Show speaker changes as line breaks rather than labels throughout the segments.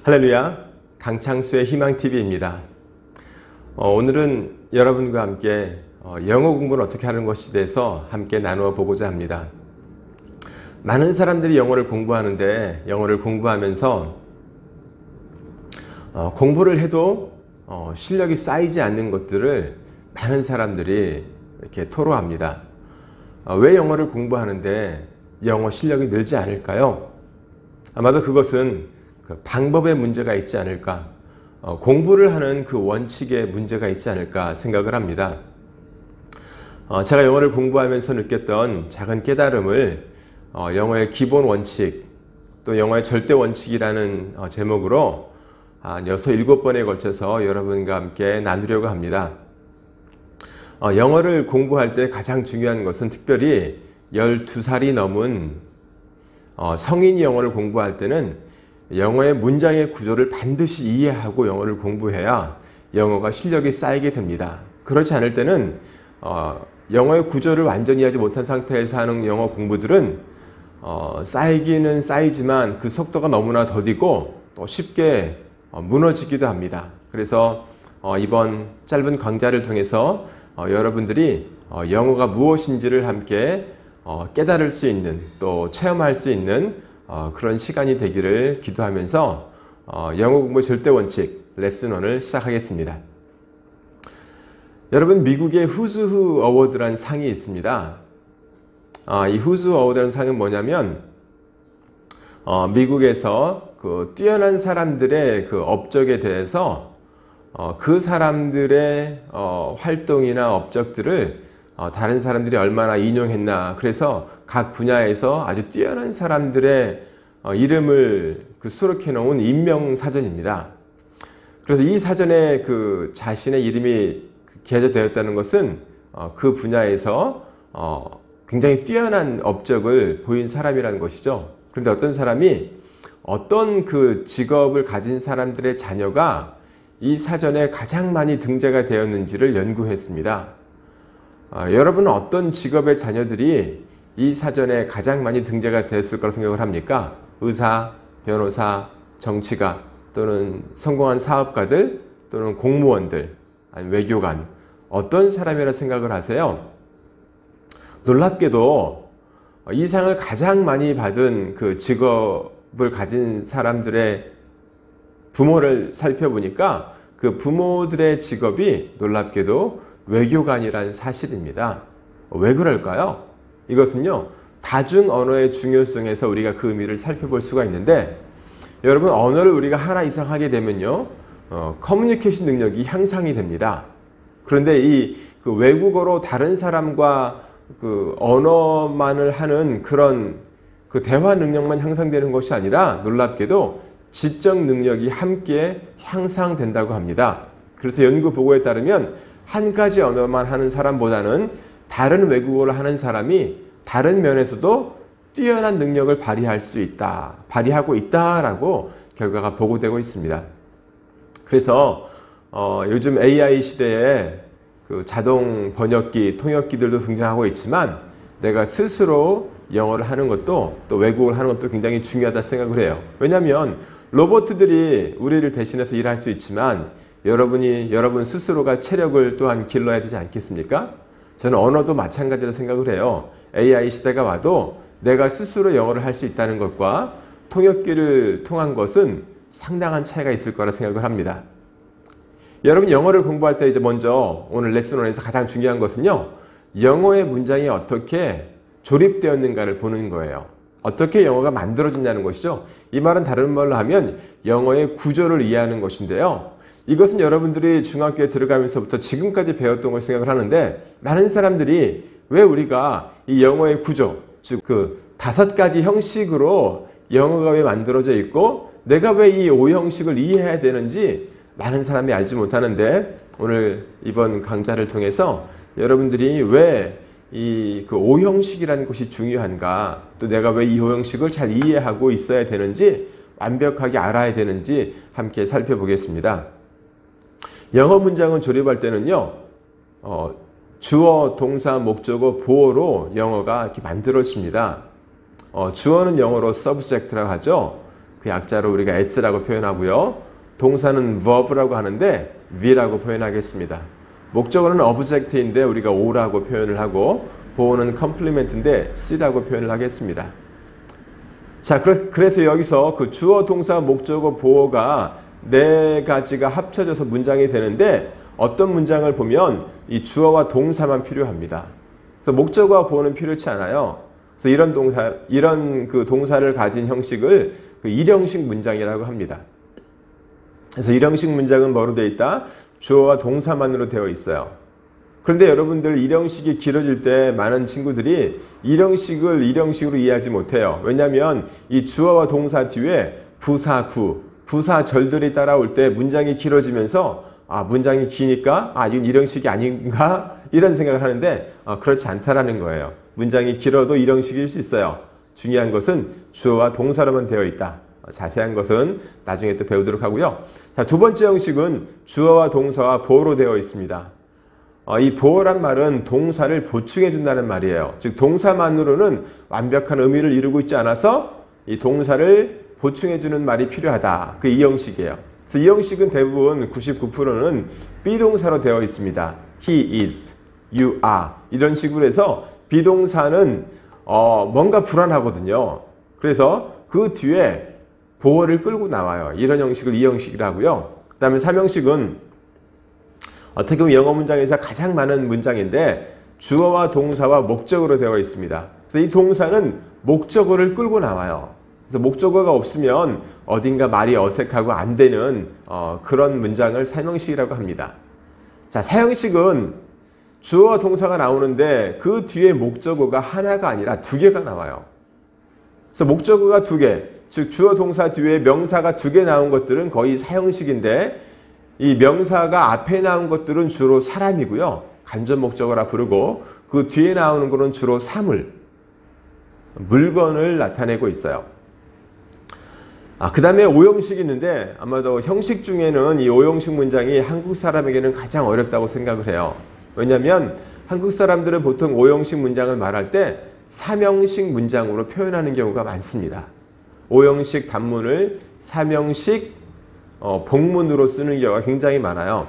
할렐루야, 강창수의 희망TV입니다. 오늘은 여러분과 함께 영어 공부를 어떻게 하는 것에 대해서 함께 나누어 보고자 합니다. 많은 사람들이 영어를 공부하는데 영어를 공부하면서 공부를 해도 실력이 쌓이지 않는 것들을 많은 사람들이 이렇게 토로합니다. 왜 영어를 공부하는데 영어 실력이 늘지 않을까요? 아마도 그것은 그 방법에 문제가 있지 않을까, 공부를 하는 그 원칙에 문제가 있지 않을까 생각을 합니다. 제가 영어를 공부하면서 느꼈던 작은 깨달음을 영어의 기본 원칙, 또 영어의 절대 원칙이라는 제목으로 한 6, 7번에 걸쳐서 여러분과 함께 나누려고 합니다. 영어를 공부할 때 가장 중요한 것은 특별히 12살이 넘은 성인이 영어를 공부할 때는 영어의 문장의 구조를 반드시 이해하고 영어를 공부해야 영어가 실력이 쌓이게 됩니다. 그렇지 않을 때는 영어의 구조를 완전히 이해하지 못한 상태에서 하는 영어 공부들은 쌓이기는 쌓이지만 그 속도가 너무나 더디고 또 쉽게 무너지기도 합니다. 그래서 이번 짧은 강좌를 통해서 여러분들이 영어가 무엇인지를 함께 깨달을 수 있는, 또 체험할 수 있는 그런 시간이 되기를 기도하면서 영어 공부 절대 원칙 레슨 1을 시작하겠습니다. 여러분, 미국의 후즈후 어워드라는 상이 있습니다. 이 후즈후 어워드라는 상은 뭐냐면 미국에서 그 뛰어난 사람들의 그 업적에 대해서 그 사람들의 활동이나 업적들을 다른 사람들이 얼마나 인용했나, 그래서 각 분야에서 아주 뛰어난 사람들의 이름을 수록해 놓은 인명사전입니다. 그래서 이 사전에 그 자신의 이름이 기재되었다는 것은 그 분야에서 굉장히 뛰어난 업적을 보인 사람이라는 것이죠. 그런데 어떤 사람이 어떤 그 직업을 가진 사람들의 자녀가 이 사전에 가장 많이 등재가 되었는지를 연구했습니다. 여러분은 어떤 직업의 자녀들이 이 사전에 가장 많이 등재가 되었을 거라고 생각을 합니까? 의사, 변호사, 정치가, 또는 성공한 사업가들, 또는 공무원들, 아니면 외교관, 어떤 사람이라 생각을 하세요? 놀랍게도 이 상을 가장 많이 받은 그 직업을 가진 사람들의 부모를 살펴보니까 그 부모들의 직업이 놀랍게도 외교관이라는 사실입니다. 왜 그럴까요? 이것은요, 다중 언어의 중요성에서 우리가 그 의미를 살펴볼 수가 있는데, 여러분, 언어를 우리가 하나 이상 하게 되면요, 커뮤니케이션 능력이 향상이 됩니다. 그런데 그 외국어로 다른 사람과 그 언어만을 하는 그런 그 대화 능력만 향상되는 것이 아니라 놀랍게도 지적 능력이 함께 향상된다고 합니다. 그래서 연구 보고에 따르면 한 가지 언어만 하는 사람보다는 다른 외국어를 하는 사람이 다른 면에서도 뛰어난 능력을 발휘하고 있다라고 결과가 보고되고 있습니다. 그래서 요즘 AI 시대에 그 자동 번역기, 통역기들도 등장하고 있지만 내가 스스로 영어를 하는 것도, 또 외국어를 하는 것도 굉장히 중요하다 생각을 해요. 왜냐하면 로봇들이 우리를 대신해서 일할 수 있지만 여러분 스스로가 체력을 또한 길러야 되지 않겠습니까? 저는 언어도 마찬가지라 생각을 해요. AI 시대가 와도 내가 스스로 영어를 할 수 있다는 것과 통역기를 통한 것은 상당한 차이가 있을 거라 생각을 합니다. 여러분, 영어를 공부할 때 이제 먼저 오늘 레슨 1에서 가장 중요한 것은요, 영어의 문장이 어떻게 조립되었는가를 보는 거예요. 어떻게 영어가 만들어졌냐는 것이죠. 이 말은 다른 말로 하면 영어의 구조를 이해하는 것인데요. 이것은 여러분들이 중학교에 들어가면서부터 지금까지 배웠던 걸 생각을 하는데, 많은 사람들이 왜 우리가 이 영어의 구조, 즉 그 5가지 형식으로 영어가 왜 만들어져 있고 내가 왜 이 5형식을 이해해야 되는지 많은 사람이 알지 못하는데, 오늘 이번 강좌를 통해서 여러분들이 왜 이 그 5형식이라는 것이 중요한가, 또 내가 왜 이 5형식을 잘 이해하고 있어야 되는지, 완벽하게 알아야 되는지 함께 살펴보겠습니다. 영어 문장은 조립할 때는요, 주어, 동사, 목적어, 보어로 영어가 이렇게 만들어집니다. 주어는 영어로 subject라고 하죠. 그 약자로 우리가 s라고 표현하고요. 동사는 verb라고 하는데 we라고 표현하겠습니다. 목적어는 object인데 우리가 o라고 표현을 하고 보어는 complement인데 c라고 표현을 하겠습니다. 자, 그래서 여기서 그 주어, 동사, 목적어, 보어가 네 가지가 합쳐져서 문장이 되는데 어떤 문장을 보면 이 주어와 동사만 필요합니다. 그래서 목적어와 보어는 필요치 않아요. 그래서 이런 그 동사를 가진 형식을 그 일형식 문장이라고 합니다. 그래서 일형식 문장은 뭐로 되어 있다? 주어와 동사만으로 되어 있어요. 그런데 여러분들 일형식이 길어질 때 많은 친구들이 일형식을 일형식으로 이해하지 못해요. 왜냐하면 이 주어와 동사 뒤에 부사구, 부사절들이 따라올 때 문장이 길어지면서 문장이 기니까 이건 일형식이 아닌가? 이런 생각을 하는데 그렇지 않다라는 거예요. 문장이 길어도 일형식일 수 있어요. 중요한 것은 주어와 동사로만 되어 있다. 자세한 것은 나중에 또 배우도록 하고요. 자, 두 번째 형식은 주어와 동사와 보어로 되어 있습니다. 이 보어란 말은 동사를 보충해 준다는 말이에요. 즉 동사만으로는 완벽한 의미를 이루고 있지 않아서 이 동사를 보충해 주는 말이 필요하다. 그 이 형식이에요. 그래서 이 형식은 대부분 99%는 비동사로 되어 있습니다. He is, you are 이런 식으로 해서 비동사는 뭔가 불안하거든요. 그래서 그 뒤에 보어를 끌고 나와요. 이런 형식을 이 형식이라고요. 그 다음에 3형식은 어떻게 보면 영어 문장에서 가장 많은 문장인데 주어와 동사와 목적어로 되어 있습니다. 그래서 이 동사는 목적어를 끌고 나와요. 그래서 목적어가 없으면 어딘가 말이 어색하고 안 되는 그런 문장을 3형식이라고 합니다. 자, 4형식은 주어와 동사가 나오는데 그 뒤에 목적어가 하나가 아니라 두 개가 나와요. 그래서 목적어가 두 개, 즉 주어 동사 뒤에 명사가 두 개 나온 것들은 거의 4형식인데 이 명사가 앞에 나온 것들은 주로 사람이고요. 간접 목적어라 부르고 그 뒤에 나오는 것은 주로 사물, 물건을 나타내고 있어요. 그 다음에 5형식이 있는데 아마도 형식 중에는 이 5형식 문장이 한국 사람에게는 가장 어렵다고 생각을 해요. 왜냐하면 한국 사람들은 보통 5형식 문장을 말할 때 3형식 문장으로 표현하는 경우가 많습니다. 5형식 단문을 3형식 복문으로 쓰는 경우가 굉장히 많아요.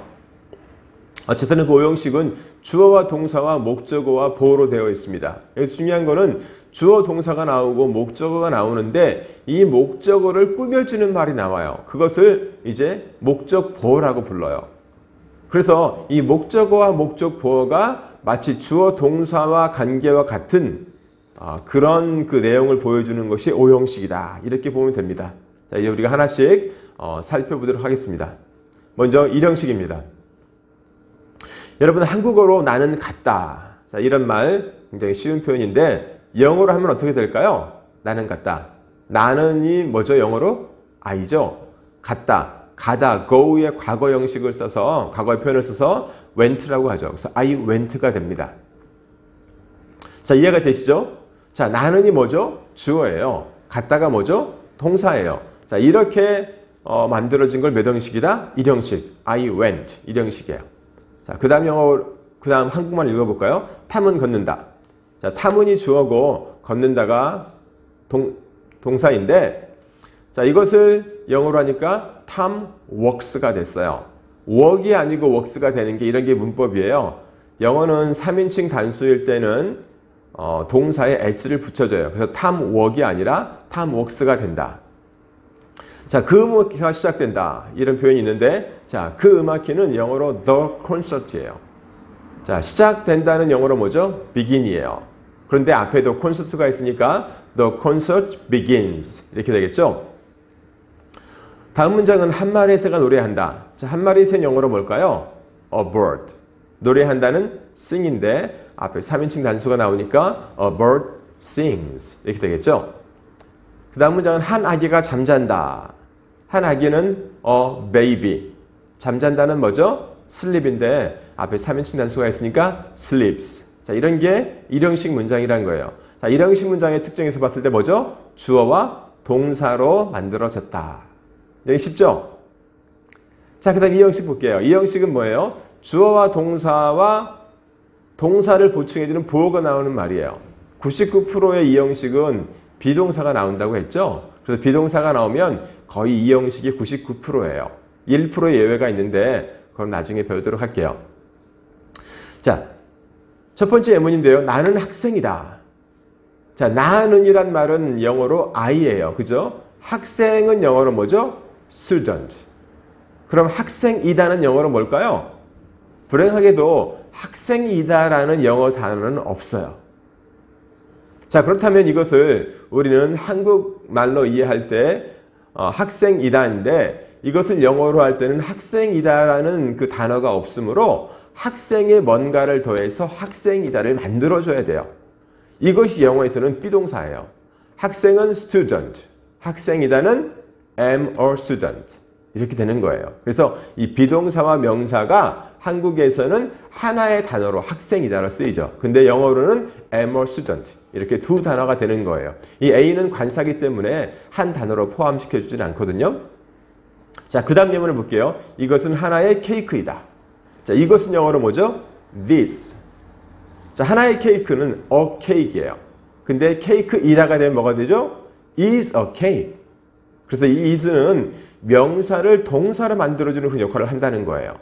어쨌든 그 5형식은 주어와 동사와 목적어와 보어로 되어 있습니다. 여기서 중요한 거는 주어 동사가 나오고 목적어가 나오는데 이 목적어를 꾸며주는 말이 나와요. 그것을 이제 목적 보어라고 불러요. 그래서 이 목적어와 목적 보어가 마치 주어 동사와 관계와 같은 그런 그 내용을 보여주는 것이 5형식이다. 이렇게 보면 됩니다. 자, 이제 우리가 하나씩 살펴보도록 하겠습니다. 먼저 1형식입니다. 여러분 한국어로 나는 같다. 자, 이런 말 굉장히 쉬운 표현인데 영어로 하면 어떻게 될까요? 나는 같다. 나는이 뭐죠? 영어로? I죠. 같다. 가다, go의 과거 형식을 써서 과거의 표현을 써서 went라고 하죠. 그래서 I went가 됩니다. 자, 이해가 되시죠? 자, 나는이 뭐죠? 주어예요. 같다가 뭐죠? 동사예요. 자, 이렇게 만들어진 걸 몇 형식이다? 1형식. I went. 1형식이에요. 자, 그 다음 한국말 읽어볼까요? 탐은 걷는다. 자, 탐은이 주어고 걷는다가 동사인데 자, 이것을 영어로 하니까 Tom walks가 됐어요. walk이 아니고 walks가 되는 게 이런 게 문법이에요. 영어는 3인칭 단수일 때는 동사에 s를 붙여줘요. 그래서 Tom walk이 아니라 Tom walks가 된다. 자, 그 음악회가 시작된다. 이런 표현이 있는데 자, 그 음악회는 영어로 the concert예요. 자, 시작된다는 영어로 뭐죠? begin이에요. 그런데 앞에도 콘서트가 있으니까 the concert begins 이렇게 되겠죠? 다음 문장은 한 마리의 새가 노래한다. 자, 한 마리의 새는 영어로 뭘까요? a bird. 노래한다는 sing인데 앞에 3인칭 단수가 나오니까 a bird sings 이렇게 되겠죠? 그 다음 문장은 한 아기가 잠잔다. 한 아기는 a baby. 잠잔다는 뭐죠? sleep인데 앞에 3인칭 단수가 있으니까 sleeps. 자, 이런 게 1형식 문장이라는 거예요. 자, 1형식 문장의 특징에서 봤을 때 뭐죠? 주어와 동사로 만들어졌다. 여기 쉽죠? 자, 그 다음 2형식 볼게요. 2형식은 뭐예요? 주어와 동사와 동사를 보충해주는 보어가 나오는 말이에요. 99%의 2형식은 비동사가 나온다고 했죠? 그래서 비동사가 나오면 거의 이 형식이 99%예요. 1%의 예외가 있는데 그건 나중에 배우도록 할게요. 자, 첫 번째 예문인데요. 나는 학생이다. 자, 나는이란 말은 영어로 I예요. 그죠? 학생은 영어로 뭐죠? Student. 그럼 학생이다는 영어로 뭘까요? 불행하게도 학생이다라는 영어 단어는 없어요. 자, 그렇다면 이것을 우리는 한국말로 이해할 때 학생이다인데 이것을 영어로 할 때는 학생이다라는 그 단어가 없으므로 학생에 뭔가를 더해서 학생이다를 만들어줘야 돼요. 이것이 영어에서는 비동사예요. 학생은 student, 학생이다는 am a student. 이렇게 되는 거예요. 그래서 이 비동사와 명사가 한국에서는 하나의 단어로 학생이다로 쓰이죠. 근데 영어로는 am a student. 이렇게 두 단어가 되는 거예요. 이 A는 관사기 때문에 한 단어로 포함시켜주진 않거든요. 자, 그 다음 예문을 볼게요. 이것은 하나의 케이크이다. 자, 이것은 영어로 뭐죠? This. 자, 하나의 케이크는 a cake이에요. 근데 케이크이다가 되면 뭐가 되죠? is a cake. 그래서 이 is는 명사를 동사로 만들어주는 그 역할을 한다는 거예요.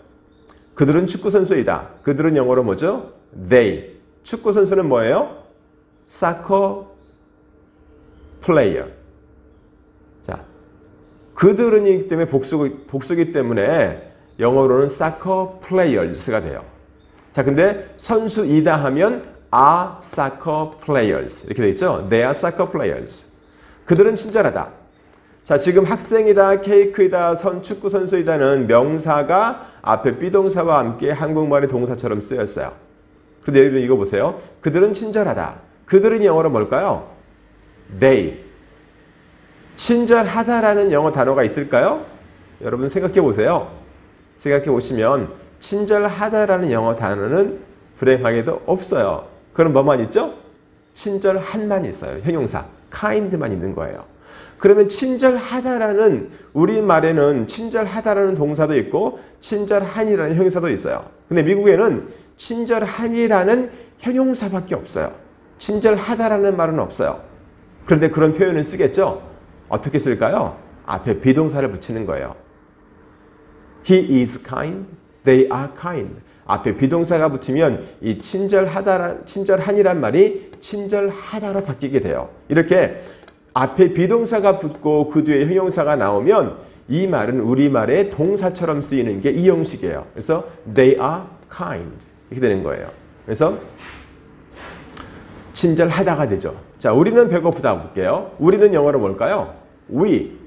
그들은 축구선수이다. 그들은 영어로 뭐죠? They. 축구선수는 뭐예요? Soccer player. 자, 그들은이기 때문에 복수기 때문에 영어로는 Soccer players가 돼요. 자, 근데 선수이다 하면 are soccer players. 이렇게 돼 있죠? They are soccer players. 그들은 친절하다. 자, 지금 학생이다, 케이크이다, 축구 선수이다는 명사가 앞에 비동사와 함께 한국말의 동사처럼 쓰였어요. 그런데 여러분 이거 보세요. 그들은 친절하다. 그들은 영어로 뭘까요? They. 친절하다라는 영어 단어가 있을까요? 여러분 생각해 보세요. 생각해 보시면 친절하다라는 영어 단어는 불행하게도 없어요. 그럼 뭐만 있죠? 친절한만 있어요. 형용사. kind만 있는 거예요. 그러면 친절하다라는 우리말에는 친절하다라는 동사도 있고 친절한이라는 형용사도 있어요. 근데 미국에는 친절한이라는 형용사밖에 없어요. 친절하다라는 말은 없어요. 그런데 그런 표현을 쓰겠죠? 어떻게 쓸까요? 앞에 비동사를 붙이는 거예요. He is kind, they are kind. 앞에 비동사가 붙으면 이 친절한이란 말이 친절하다로 바뀌게 돼요. 이렇게 앞에 비동사가 붙고 그 뒤에 형용사가 나오면 이 말은 우리말의 동사처럼 쓰이는 게 이 형식이에요. 그래서 they are kind 이렇게 되는 거예요. 그래서 친절하다가 되죠. 자, 우리는 배고프다 볼게요. 우리는 영어로 뭘까요? we.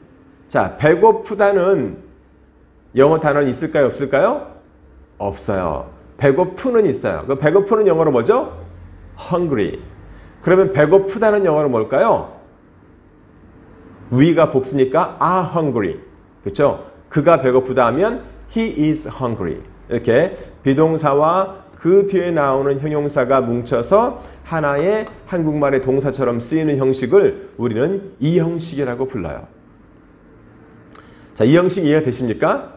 자, 배고프다는 영어 단어는 있을까요? 없을까요? 없어요. 배고프는 있어요. 그 배고프는 영어로 뭐죠? hungry. 그러면 배고프다는 영어로 뭘까요? we가 복수니까 are hungry. 그렇죠? 그가 배고프다 하면 he is hungry. 이렇게 비동사와 그 뒤에 나오는 형용사가 뭉쳐서 하나의 한국말의 동사처럼 쓰이는 형식을 우리는 이 형식이라고 불러요. 자, 이 형식 이해가 되십니까?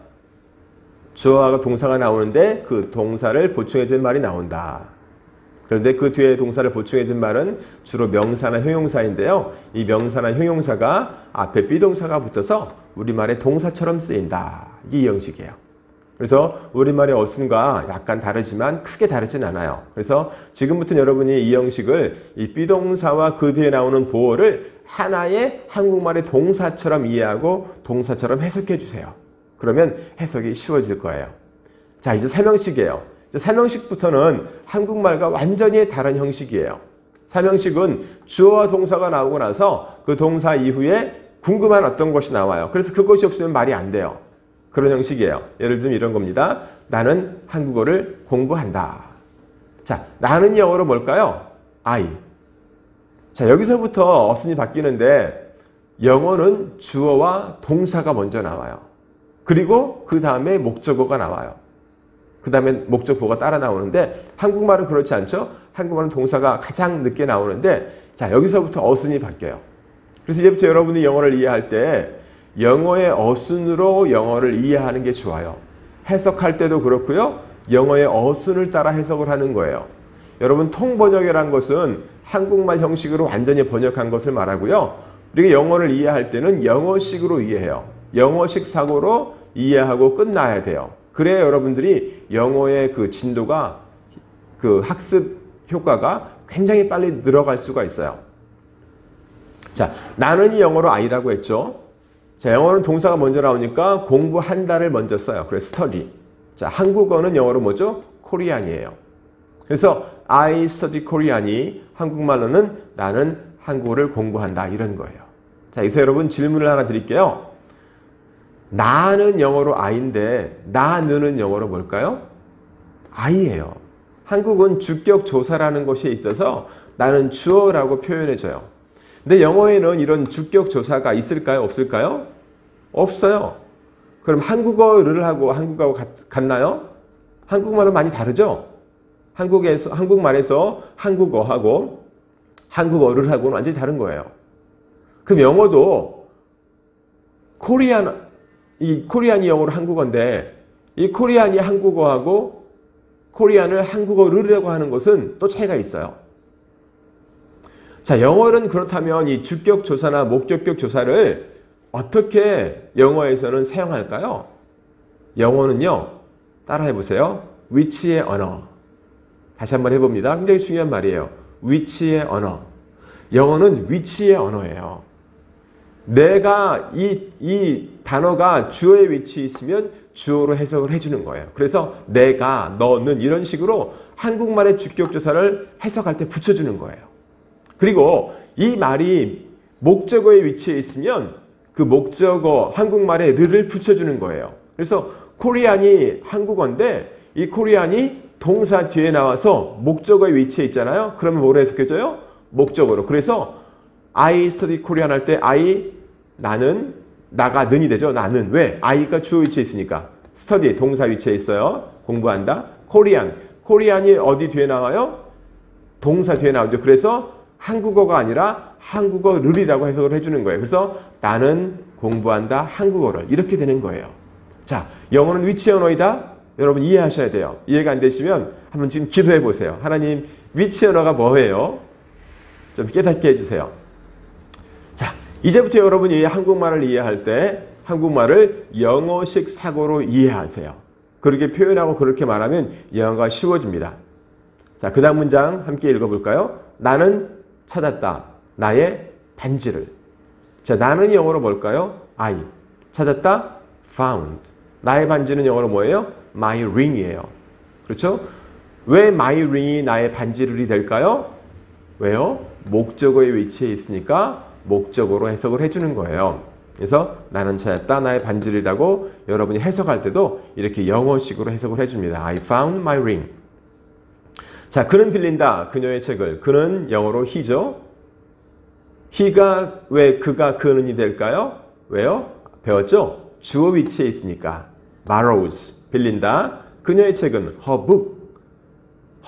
주어와 동사가 나오는데 그 동사를 보충해준 말이 나온다. 그런데 그 뒤에 동사를 보충해준 말은 주로 명사나 형용사인데요. 이 명사나 형용사가 앞에 비동사가 붙어서 우리말의 동사처럼 쓰인다. 이 형식이에요. 그래서 우리말의 어순과 약간 다르지만 크게 다르진 않아요. 그래서 지금부터 여러분이 이 형식을 이 비동사와 그 뒤에 나오는 보어를 하나의 한국말의 동사처럼 이해하고 동사처럼 해석해 주세요. 그러면 해석이 쉬워질 거예요. 자, 이제 삼형식이에요. 삼형식부터는 한국말과 완전히 다른 형식이에요. 삼형식은 주어와 동사가 나오고 나서 그 동사 이후에 궁금한 어떤 것이 나와요. 그래서 그것이 없으면 말이 안 돼요. 그런 형식이에요. 예를 들면 이런 겁니다. 나는 한국어를 공부한다. 자, 나는 영어로 뭘까요? I. 자, 여기서부터 어순이 바뀌는데 영어는 주어와 동사가 먼저 나와요. 그리고 그 다음에 목적어가 나와요. 그 다음에 목적보가 따라 나오는데 한국말은 그렇지 않죠? 한국말은 동사가 가장 늦게 나오는데 자, 여기서부터 어순이 바뀌어요. 그래서 이제부터 여러분이 영어를 이해할 때 영어의 어순으로 영어를 이해하는 게 좋아요. 해석할 때도 그렇고요. 영어의 어순을 따라 해석을 하는 거예요. 여러분 통번역이라는 것은 한국말 형식으로 완전히 번역한 것을 말하고요. 우리가 영어를 이해할 때는 영어식으로 이해해요. 영어식 사고로 이해하고 끝나야 돼요. 그래야 여러분들이 영어의 그 진도가, 그 학습 효과가 굉장히 빨리 늘어갈 수가 있어요. 자, 나는 영어로 I라고 했죠. 자, 영어는 동사가 먼저 나오니까 공부한다를 먼저 써요. 그래서 study. 자, 한국어는 영어로 뭐죠? 코리안이에요. 그래서 I study Korean이 한국말로는 나는 한국어를 공부한다 이런 거예요. 자, 여기서 여러분 질문을 하나 드릴게요. 나는 영어로 I인데 나는 영어로 뭘까요? I예요. 한국은 주격 조사라는 것이 있어서 나는 주어라고 표현해줘요. 근데 영어에는 이런 주격 조사가 있을까요? 없을까요? 없어요. 그럼 한국어를 하고 한국어하고 같나요? 한국말은 많이 다르죠? 한국말에서 한국어하고 한국어를 하고는 완전히 다른 거예요. 그럼 영어도 이 코리안이 영어로 한국어인데 이 코리안이 한국어하고 코리안을 한국어를 하는 것은 또 차이가 있어요. 자, 영어는 그렇다면 이 주격 조사나 목적격 조사를 어떻게 영어에서는 사용할까요? 영어는요, 따라해 보세요. 위치의 언어. 다시 한번 해봅니다. 굉장히 중요한 말이에요. 위치의 언어. 영어는 위치의 언어예요. 내가 이 단어가 주어의 위치에 있으면 주어로 해석을 해주는 거예요. 그래서 내가, 너는 이런 식으로 한국말의 주격조사를 해석할 때 붙여주는 거예요. 그리고 이 말이 목적어의 위치에 있으면 그 목적어 한국말에 르를 붙여주는 거예요. 그래서 코리안이 한국어인데 이 코리안이 동사 뒤에 나와서 목적어의 위치에 있잖아요. 그러면 뭐로 해석해줘요? 목적어로. 그래서 I study Korean 할 때 나는, 나가 는이 되죠. 나는. 왜? I가 주어 위치에 있으니까. study 동사 위치에 있어요. 공부한다. 코리안이 어디 뒤에 나와요? 동사 뒤에 나오죠. 그래서 한국어가 아니라 한국어를이라고 해석을 해주는 거예요. 그래서 나는 공부한다 한국어를 이렇게 되는 거예요. 자, 영어는 위치의 언어이다. 여러분 이해하셔야 돼요. 이해가 안 되시면 한번 지금 기도해 보세요. 하나님, 위치의 언어가 뭐예요? 좀 깨닫게 해주세요. 자, 이제부터 여러분이 한국말을 이해할 때 한국말을 영어식 사고로 이해하세요. 그렇게 표현하고 그렇게 말하면 영어가 쉬워집니다. 자, 그 다음 문장 함께 읽어볼까요? 나는 찾았다. 나의 반지를. 자, 나는 영어로 뭘까요? I. 찾았다. Found. 나의 반지는 영어로 뭐예요? My ring이에요. 그렇죠? 왜 my ring이 나의 반지를이 될까요? 왜요? 목적어의 위치에 있으니까 목적어로 해석을 해주는 거예요. 그래서 나는 찾았다. 나의 반지를이라고 여러분이 해석할 때도 이렇게 영어식으로 해석을 해줍니다. I found my ring. 자, 그는 빌린다. 그녀의 책을. 그는 영어로 he죠. he가 왜 그가 그는이 될까요? 왜요? 배웠죠? 주어 위치에 있으니까. borrows. 빌린다. 그녀의 책은 her book.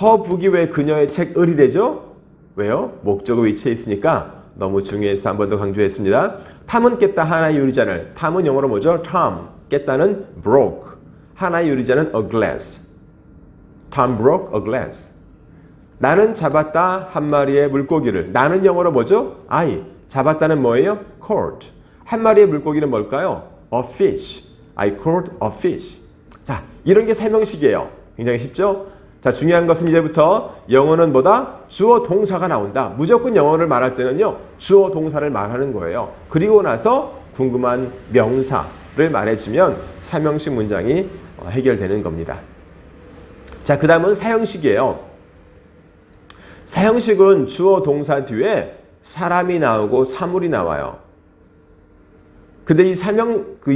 her book이 왜 그녀의 책을이 되죠? 왜요? 목적어 위치에 있으니까 너무 중요해서 한 번 더 강조했습니다. 탐은 깼다. 하나의 유리잔을. 탐은 영어로 뭐죠? Tom. 깼다는 broke. 하나의 유리잔은 a glass. Tom broke a glass. 나는 잡았다 한 마리의 물고기를. 나는 영어로 뭐죠? I. 잡았다는 뭐예요? caught. 한 마리의 물고기는 뭘까요? a fish. I caught a fish. 자, 이런 게 설명식이에요. 굉장히 쉽죠? 자, 중요한 것은 이제부터 영어는 뭐다? 주어 동사가 나온다. 무조건 영어를 말할 때는요, 주어 동사를 말하는 거예요. 그리고 나서 궁금한 명사를 말해주면 삼형식 문장이 해결되는 겁니다. 자, 그 다음은 사형식이에요. 사형식은 주어 동사 뒤에 사람이 나오고 사물이 나와요. 근데 이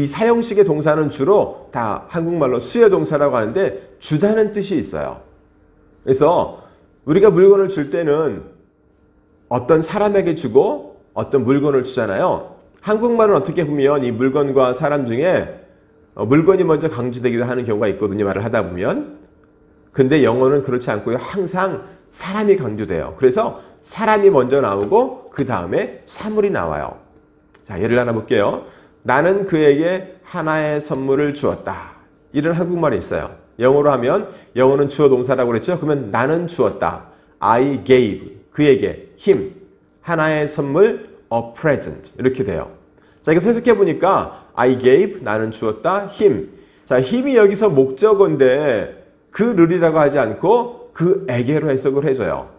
사형식의 동사는 주로 다 한국말로 수요 동사라고 하는데 주다는 뜻이 있어요. 그래서 우리가 물건을 줄 때는 어떤 사람에게 주고 어떤 물건을 주잖아요. 한국말은 어떻게 보면 이 물건과 사람 중에 물건이 먼저 강조되기도 하는 경우가 있거든요. 말을 하다 보면. 근데 영어는 그렇지 않고요. 항상 사람이 강조돼요. 그래서 사람이 먼저 나오고 그 다음에 사물이 나와요. 자, 예를 하나 볼게요. 나는 그에게 하나의 선물을 주었다. 이런 한국말이 있어요. 영어로 하면 영어는 주어 동사라고 그랬죠. 그러면 나는 주었다. I gave 그에게 him 하나의 선물 a present. 이렇게 돼요. 자, 이거 해석해 보니까 I gave, 나는 주었다, him. 자, 힘이 여기서 목적어인데 그를이라고 하지 않고 그에게로 해석을 해줘요.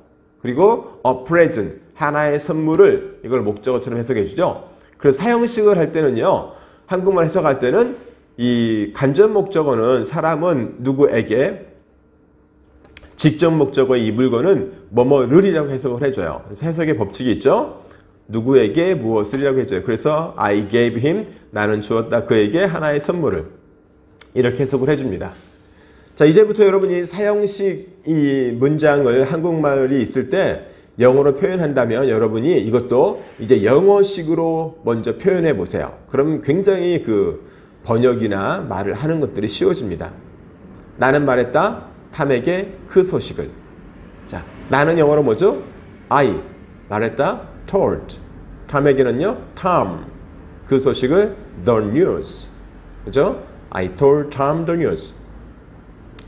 그리고 a present, 하나의 선물을 이걸 목적어처럼 해석해 주죠. 그래서 사형식을 할 때는요. 한국말 해석할 때는 이 간접 목적어는 사람은 누구에게, 직접 목적어의 이 물건은 뭐뭐를이라고 해석을 해줘요. 그래서 해석의 법칙이 있죠. 누구에게 무엇을이라고 해줘요. 그래서 I gave him, 나는 주었다 그에게 하나의 선물을. 이렇게 해석을 해줍니다. 자, 이제부터 여러분이 사형식 이 문장을 한국말이 있을 때 영어로 표현한다면 여러분이 이것도 이제 영어식으로 먼저 표현해 보세요. 그럼 굉장히 그 번역이나 말을 하는 것들이 쉬워집니다. 나는 말했다, 탐에게 그 소식을. 자, 나는 영어로 뭐죠? I 말했다, told. 탐에게는요, Tom. 그 소식을 the news. 그죠? I told Tom the news.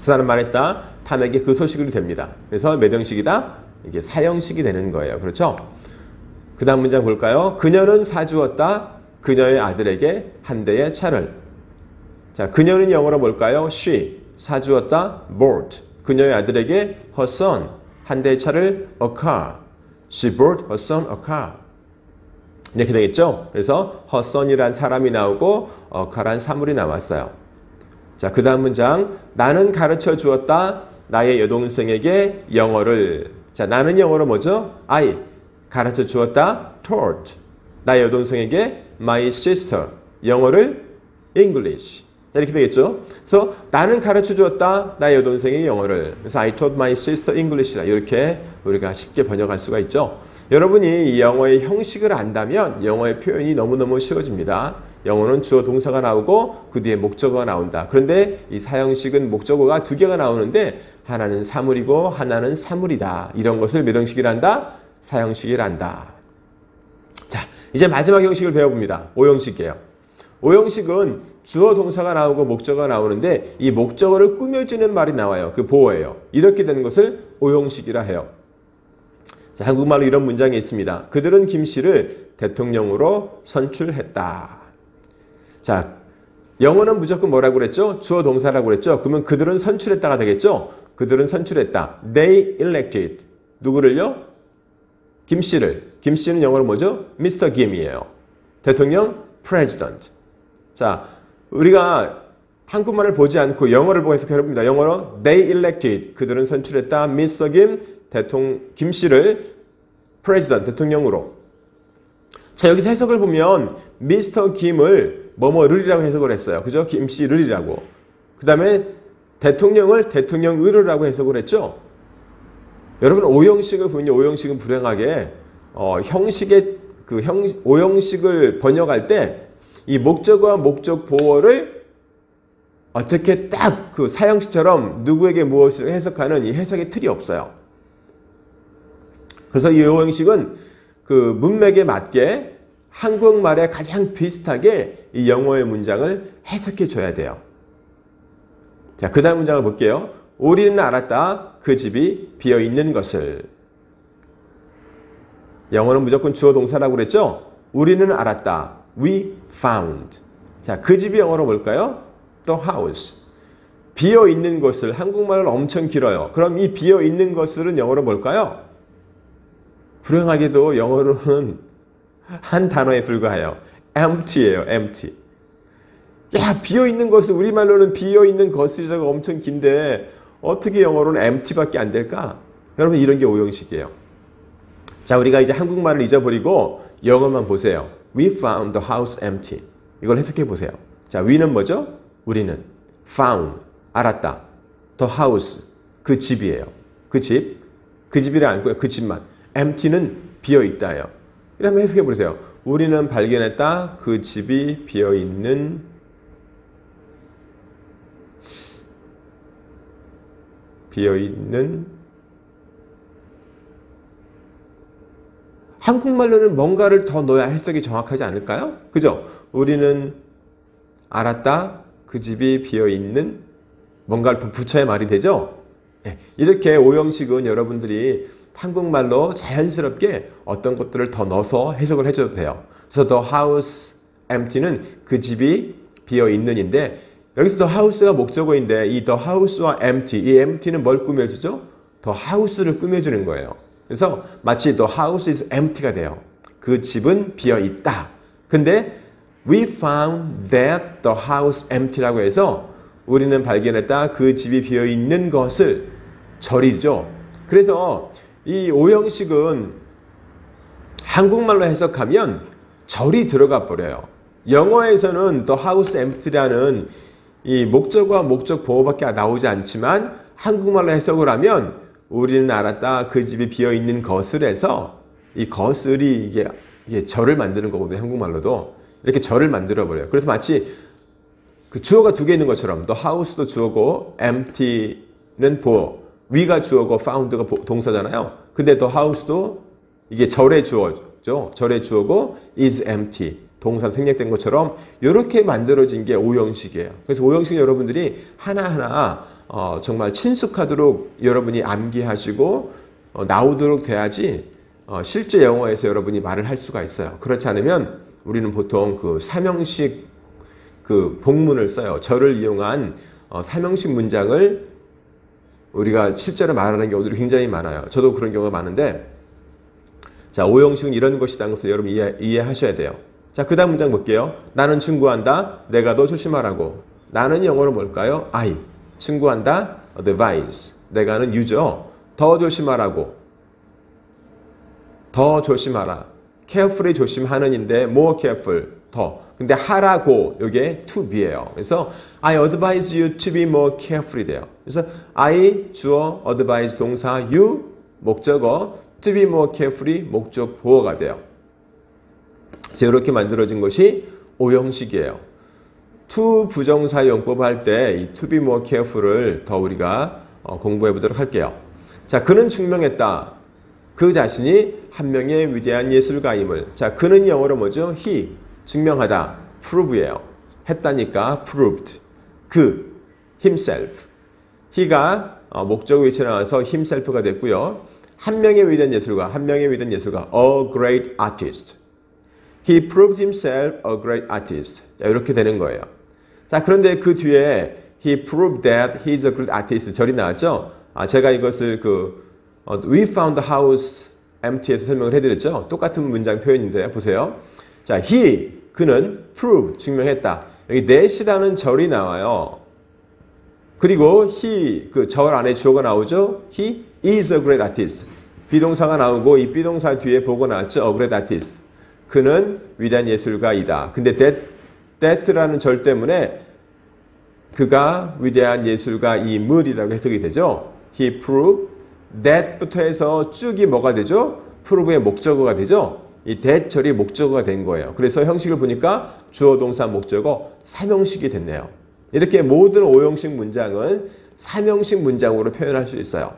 나는 말했다, 탐에게 그 소식을 됩니다. 그래서 몇 형식이다? 이게 사형식이 되는 거예요. 그렇죠? 그 다음 문장 볼까요? 그녀는 사주었다, 그녀의 아들에게 한 대의 차를. 자, 그녀는 영어로 뭘까요? She. 사주었다, bought. 그녀의 아들에게 her son. 한 대의 차를 a car. She bought her son a car. 이렇게 되겠죠? 그래서 her son이란 사람이 나오고 a car란 사물이 나왔어요. 자, 그 다음 문장. 나는 가르쳐 주었다, 나의 여동생에게 영어를. 자, 나는 영어로 뭐죠? I. 가르쳐 주었다, taught. 나의 여동생에게 my sister. 영어를 English. 자, 이렇게 되겠죠? 그래서 나는 가르쳐 주었다, 나의 여동생에게 영어를. 그래서 I taught my sister English라. 이렇게 우리가 쉽게 번역할 수가 있죠. 여러분이 이 영어의 형식을 안다면 영어의 표현이 너무너무 쉬워집니다. 영어는 주어 동사가 나오고 그 뒤에 목적어가 나온다. 그런데 이 사형식은 목적어가 두 개가 나오는데 하나는 사물이고 하나는 사물이다. 이런 것을 몇 형식이란다? 사형식이란다. 자, 이제 마지막 형식을 배워봅니다. 5형식이에요. 5형식은 주어 동사가 나오고 목적어가 나오는데 이 목적어를 꾸며주는 말이 나와요. 그 보어예요. 이렇게 되는 것을 5형식이라 해요. 자, 한국말로 이런 문장이 있습니다. 그들은 김 씨를 대통령으로 선출했다. 자, 영어는 무조건 뭐라고 그랬죠? 주어 동사라고 그랬죠? 그러면 그들은 선출했다가 되겠죠? 그들은 선출했다. They elected. 누구를요? 김 씨를. 김 씨는 영어로 뭐죠? Mr. Kim이에요. 대통령 President. 자, 우리가 한국말을 보지 않고 영어를 보고 해석해봅니다. 영어로 They elected. 그들은 선출했다. Mr. Kim, 김 씨를 President, 대통령으로. 자, 여기서 해석을 보면 Mr. Kim을 뭐뭐를이라고 해석을 했어요. 그죠? 김 씨를이라고. 그 다음에 대통령을 대통령으로라고 해석을 했죠. 여러분 5형식을 보면 5형식은 불행하게 형식의 그 5형식을 번역할 때 이 목적어와 목적 보어를 어떻게 딱 그 사형식처럼 누구에게 무엇을 해석하는 이 해석의 틀이 없어요. 그래서 이 5형식은 그 문맥에 맞게 한국말에 가장 비슷하게 이 영어의 문장을 해석해 줘야 돼요. 자, 그 다음 문장을 볼게요. 우리는 알았다, 그 집이 비어 있는 것을. 영어는 무조건 주어 동사라고 그랬죠? 우리는 알았다. We found. 자, 그 집이 영어로 뭘까요? The house. 비어 있는 것을. 한국말은 엄청 길어요. 그럼 이 비어 있는 것을은 영어로 뭘까요? 불행하게도 영어로는 한 단어에 불과해요. empty예요. empty. 야, 비어 있는 것을 우리말로는 비어 있는 것이라고 엄청 긴데 어떻게 영어로는 empty밖에 안 될까? 여러분 이런 게 5형식이에요. 자, 우리가 이제 한국말을 잊어버리고 영어만 보세요. We found the house empty. 이걸 해석해 보세요. 자, we는 뭐죠? 우리는. found, 알았다. the house, 그 집이에요. 그 집. 그 집이라 않고요. 그 집만. empty는 비어 있다예요. 이렇게 한번 해석해 보세요. 우리는 발견했다. 그 집이 비어 있는 한국말로는 뭔가를 더 넣어야 해석이 정확하지 않을까요? 그죠? 우리는 알았다. 그 집이 비어있는 뭔가를 더 붙여야 말이 되죠? 네, 이렇게 5형식은 여러분들이 한국말로 자연스럽게 어떤 것들을 더 넣어서 해석을 해줘도 돼요. 그래서 the house empty는 그 집이 비어 있는인데 여기서 the house가 목적어인데 이 the house와 empty, 이 empty는 뭘 꾸며주죠? the house를 꾸며주는 거예요. 그래서 마치 the house is empty가 돼요. 그 집은 비어 있다. 근데 we found that the house empty라고 해서 우리는 발견했다. 그 집이 비어 있는 것을 절이죠. 그래서 이 오형식은 한국말로 해석하면 절이 들어가 버려요. 영어에서는 the house empty라는 이 목적어와 목적 보호밖에 나오지 않지만 한국말로 해석을 하면 우리는 알았다. 그 집이 비어 있는 것을 해서 이 것을이 이게 절을 만드는 거거든요. 한국말로도 이렇게 절을 만들어 버려요. 그래서 마치 그 주어가 두 개 있는 것처럼 the house도 주어고 empty는 보어, we가 주어고 found가 동사잖아요. 근데 the house도 이게 절의 주어죠. 절의 주어고 is empty, 동사 생략된 것처럼 이렇게 만들어진 게 오형식이에요. 그래서 오형식 여러분들이 하나하나 정말 친숙하도록 여러분이 암기하시고 나오도록 돼야지 실제 영어에서 여러분이 말을 할 수가 있어요. 그렇지 않으면 우리는 보통 그 삼형식 그 복문을 써요. 절을 이용한 삼형식 문장을 우리가 실제로 말하는 경우들이 굉장히 많아요. 저도 그런 경우가 많은데 자, 오형식은 이런 것이라는 것을 여러분 이해하셔야 돼요. 자, 그 다음 문장 볼게요. 나는 충고한다. 내가 더 조심하라고. 나는 영어로 뭘까요? I. 충고한다. advise. 내가는 you죠. 더 조심하라고. 더 조심하라. carefully 조심하는인데 more careful. 더. 근데 하라고 이게 to be예요. 그래서 I advise you to be more carefully 돼요. 그래서 I 주어, advise 동사, you 목적어, to be more carefully 목적 보어가 돼요. 그래서 이렇게 만들어진 것이 오형식이에요. to 부정사 용법 할 때 이 to be more careful을 더 우리가 공부해 보도록 할게요. 자, 그는 증명했다. 그 자신이 한 명의 위대한 예술가임을. 자, 그는 영어로 뭐죠? he. 증명하다. prove예요. 했다니까 proved. 그. himself. he가 목적어 위치에 나와서 himself가 됐고요. 한 명의 위대한 예술가. 한 명의 위대한 예술가. a great artist. He proved himself a great artist. 자, 이렇게 되는 거예요. 자, 그런데 그 뒤에 he proved that he is a great artist. 절이 나왔죠? 제가 이것을 we found the house empty에서 설명을 해드렸죠? 똑같은 문장 표현인데 보세요. 자, 그는 prove, 증명했다. 여기 that이라는 절이 나와요. 그리고 그 절 안에 주어가 나오죠? He is a great artist. 비동사가 나오고 이 비동사 뒤에 보고 나왔죠? A great artist. 그는 위대한 예술가이다. 근데 that라는 절 때문에 그가 위대한 예술가임을이라고 해석이 되죠. He proved that부터 해서 쭉이 뭐가 되죠? prove의 목적어가 되죠. 이 that 절이 목적어가 된 거예요. 그래서 형식을 보니까 주어, 동사, 목적어, 삼형식이 됐네요. 이렇게 모든 오형식 문장은 삼형식 문장으로 표현할 수 있어요.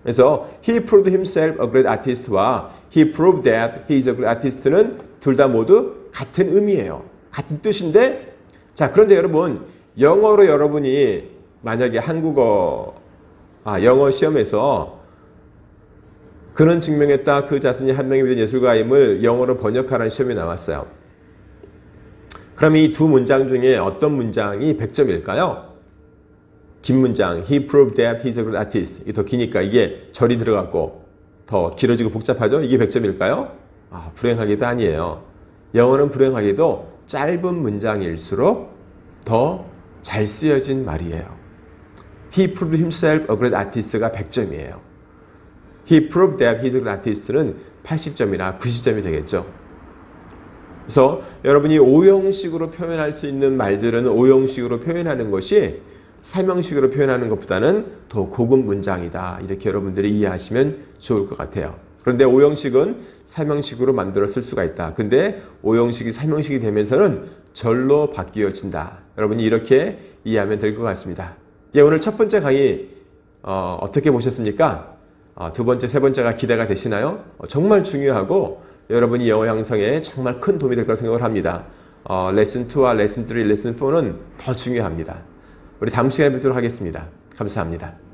그래서 he proved himself a great artist와 he proved that he is a great artist는 둘 다 모두 같은 의미예요. 같은 뜻인데 자, 그런데 여러분 영어로 여러분이 만약에 영어 시험에서 그는 증명했다. 그 자신이 한 명의 위대한 예술가임을 영어로 번역하라는 시험이 나왔어요. 그럼 이 두 문장 중에 어떤 문장이 100점일까요? 긴 문장 He proved that he's a great artist. 이게 더 기니까 이게 절이 들어갔고 더 길어지고 복잡하죠? 이게 100점일까요? 불행하게도 아니에요. 영어는 불행하게도 짧은 문장일수록 더 잘 쓰여진 말이에요. He proved himself a great artist가 100점이에요. He proved that he's a great artist는 80점이나 90점이 되겠죠. 그래서 여러분이 오형식으로 표현할 수 있는 말들은 오형식으로 표현하는 것이 삼형식으로 표현하는 것보다는 더 고급 문장이다. 이렇게 여러분들이 이해하시면 좋을 것 같아요. 그런데 오형식은 삼형식으로 만들어 쓸 수가 있다. 근데 오형식이 삼형식이 되면서는 절로 바뀌어진다. 여러분이 이렇게 이해하면 될 것 같습니다. 예, 오늘 첫 번째 강의 어떻게 보셨습니까? 두 번째, 세 번째가 기대가 되시나요? 정말 중요하고 여러분이 영어 향상에 정말 큰 도움이 될 거라 생각을 합니다. 레슨 2와 레슨 3, 레슨 4는 더 중요합니다. 우리 다음 시간에 뵙도록 하겠습니다. 감사합니다.